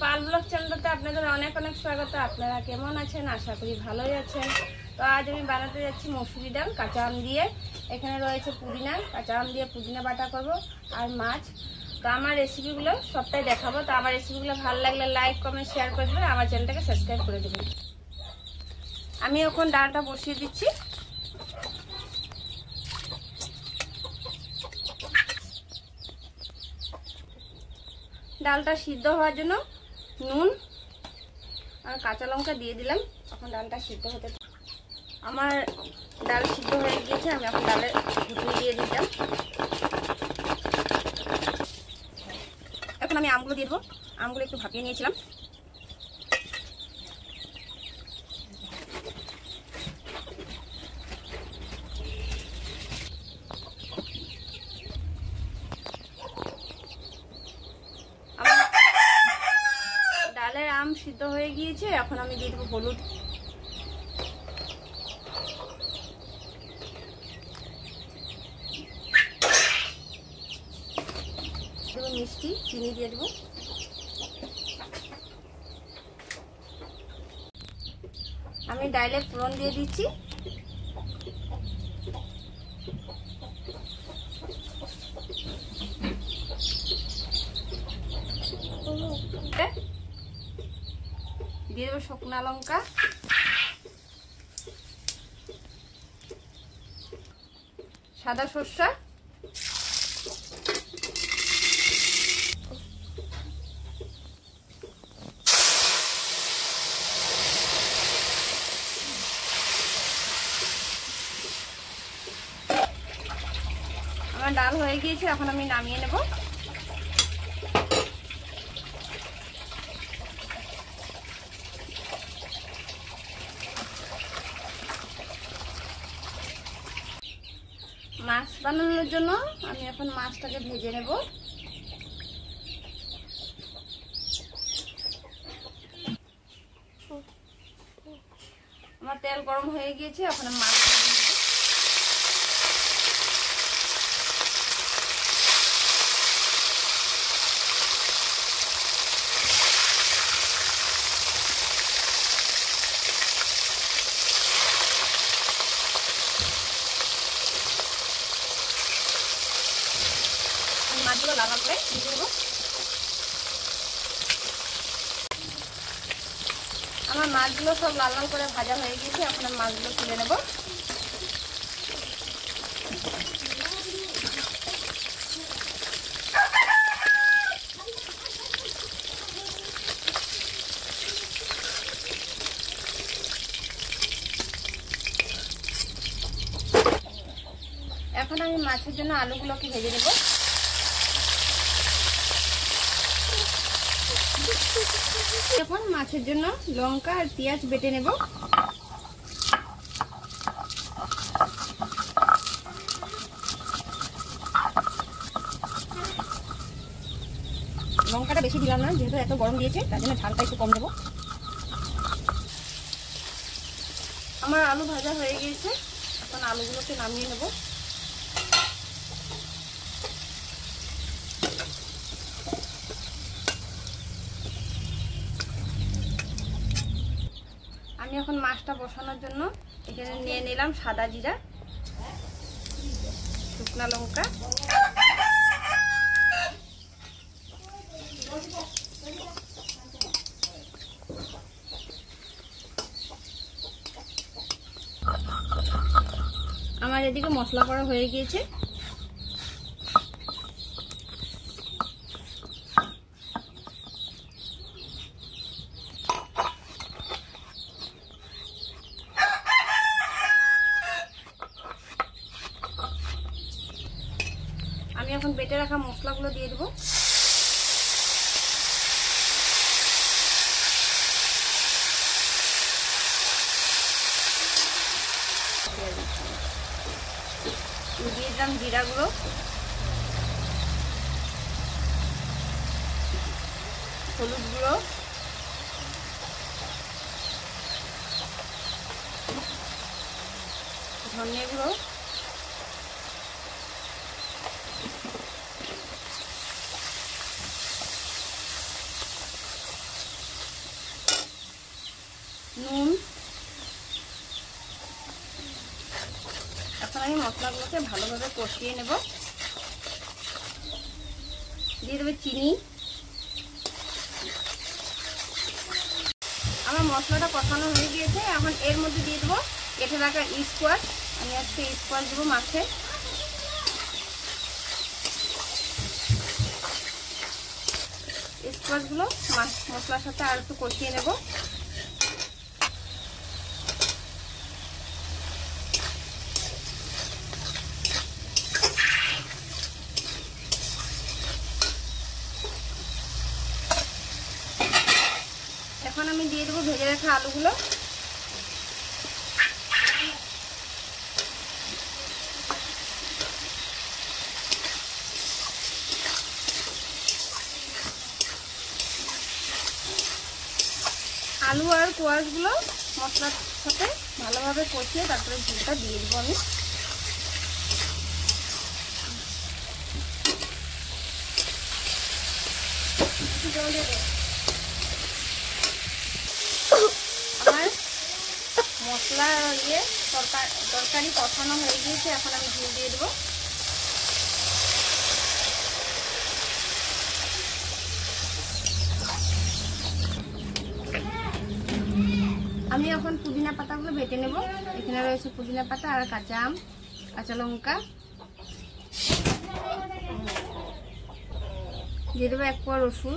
পাল blog চ্যানেলটাতে আপনাদের অনেক অনেক স্বাগত। আপনারা কেমন আছেন? আশা করি ভালোই আছেন। তো আজ আমি বানাতে যাচ্ছি মসুরি ডাল কাঁচা আম দিয়ে। এখানে রয়েছে পুদিনা, কাঁচা আম দিয়ে পুদিনা বাটা করব আর মাছ। তো আমার রেসিপিগুলো সবটাই দেখাবো। তো আমার রেসিপিগুলো ভালো লাগলে লাইক কমেন্ট শেয়ার করে দেবেন, আমার চ্যানেলটাকে সাবস্ক্রাইব করে দেবেন। আমি এখন ডালটা বসিয়ে দিচ্ছি। ডালটা সিদ্ধ হওয়ার জন্য নুন আর কাঁচা লঙ্কা দিয়ে দিলাম। এখন ডালটা সিদ্ধ হতে, আমার ডাল সিদ্ধ হয়ে গিয়েছে। আমি এখন ডালে ঘুটনি দিয়ে দিলাম। এখন আমি আমগুলো দিয়ে দেবো। আমগুলো একটু ভাপিয়ে নিয়েছিলাম। ডালের আম সিদ্ধ হয়ে গিয়েছে। এখন আমি দিয়ে দেবো হলুদ, মিষ্টি, চিনি দিয়ে দেবো। আমি ডালে ফোড়ন দিয়ে দিচ্ছি। দিয়ে দেবো শুকনা লঙ্কা, সাদা সরষা, আমার ডাল হয়ে গিয়েছে। এখন আমি নামিয়ে নেব। মাছ বানানোর জন্য আমি এখন মাছটাকে ভেজে নেব। আমার তেল গরম হয়ে গিয়েছে। এখন আমি মাছ মাছগুলো লাল করে ভেজে নেব। আমার মাছগুলো সব লাল লাল করে ভাজা হয়ে গেছে। এখন আমি মাছগুলো তুলে নেব। এখন আমি মাছের জন্য আলুগুলোকে ভেজে নেব। এখন মাছের জন্য লঙ্কা আর পেঁয়াজ বেটে নেব। লঙ্কাটা বেশি দিলাম না, যেহেতু এত গরম দিয়েছে, তার জন্য ঝালটা একটু কম দেবো। আমার আলু ভাজা হয়ে গিয়েছে। এখন আলুগুলোকে নামিয়ে নেব। আমি এখন মাছটা বসানোর জন্য এখানে নিয়ে নিলাম সাদা জিরা, শুকনা লঙ্কা, আমার এদিকে মশলা করা হয়ে গিয়েছে। আমি এখন বেটে রাখা মশলাগুলো দিয়ে দেবো। দিয়ে দিলাম জিরা গুঁড়ো, হলুদ গুঁড়ো, ধনিয়া গুঁড়ো, নুন। এখন আমি মশলাগুলোকে ভালোভাবে কষিয়ে নেব। দিয়ে দেবো চিনি। আমার মশলাটা কষানো হয়ে গিয়েছে। এখন এর মধ্যে দিয়ে দেবো কেটে রাখা স্কোয়াশ। আমি আজকে স্কোয়াশ দেবো মাছে। স্কোয়াশগুলো মশলার সাথে আর একটু কষিয়ে নেব। এখন আমি দিয়ে দেবো ভেজে রাখা আলুগুলো। আলু আর কোয়াশগুলো মশলার সাথে ভালোভাবে কষিয়ে তারপরে ঝোলটা দিয়ে দেবো আমি। আমার মশলা তরকারি কষানো হয়ে গিয়েছে। এখন আমি ঝোল দিয়ে দেবো। আমি এখন পুদিনা পাতাগুলো বেটে নেব। এখানে রয়েছে পুদিনা পাতা আর কাঁচা আম, কাঁচা লঙ্কা। দিয়ে দেবো 1 কোয়া রসুন।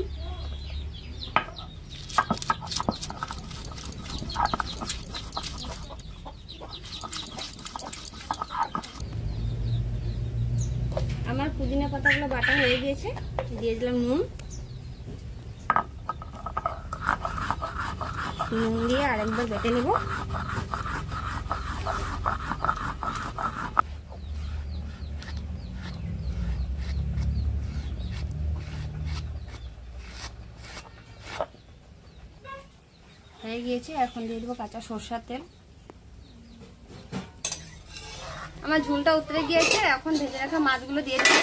আমার পুদিনা পাতাগুলো বাটা হয়ে গিয়েছে। দিয়ে দিলাম নুন। নুন দিয়ে আরেকবার বেটে নেব। হয়ে গিয়েছে। এখন দিয়ে দেবো কাঁচা সরষের তেল। আমার ঝোলটা উতরে গিয়েছে। এখন ভেজে রাখা মাছগুলো দিয়ে দেবো।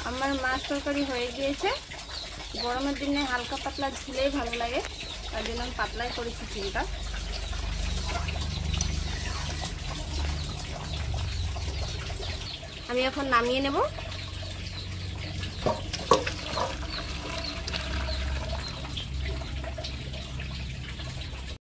আমার মাছ তরকারি হয়ে গিয়েছে। গরমের দিনে হালকা পাতলা ঝুলেই ভালো লাগে, তার জন্য আমি পাতলাই করেছি ঝুলটা। আমি এখন নামিয়ে নেব।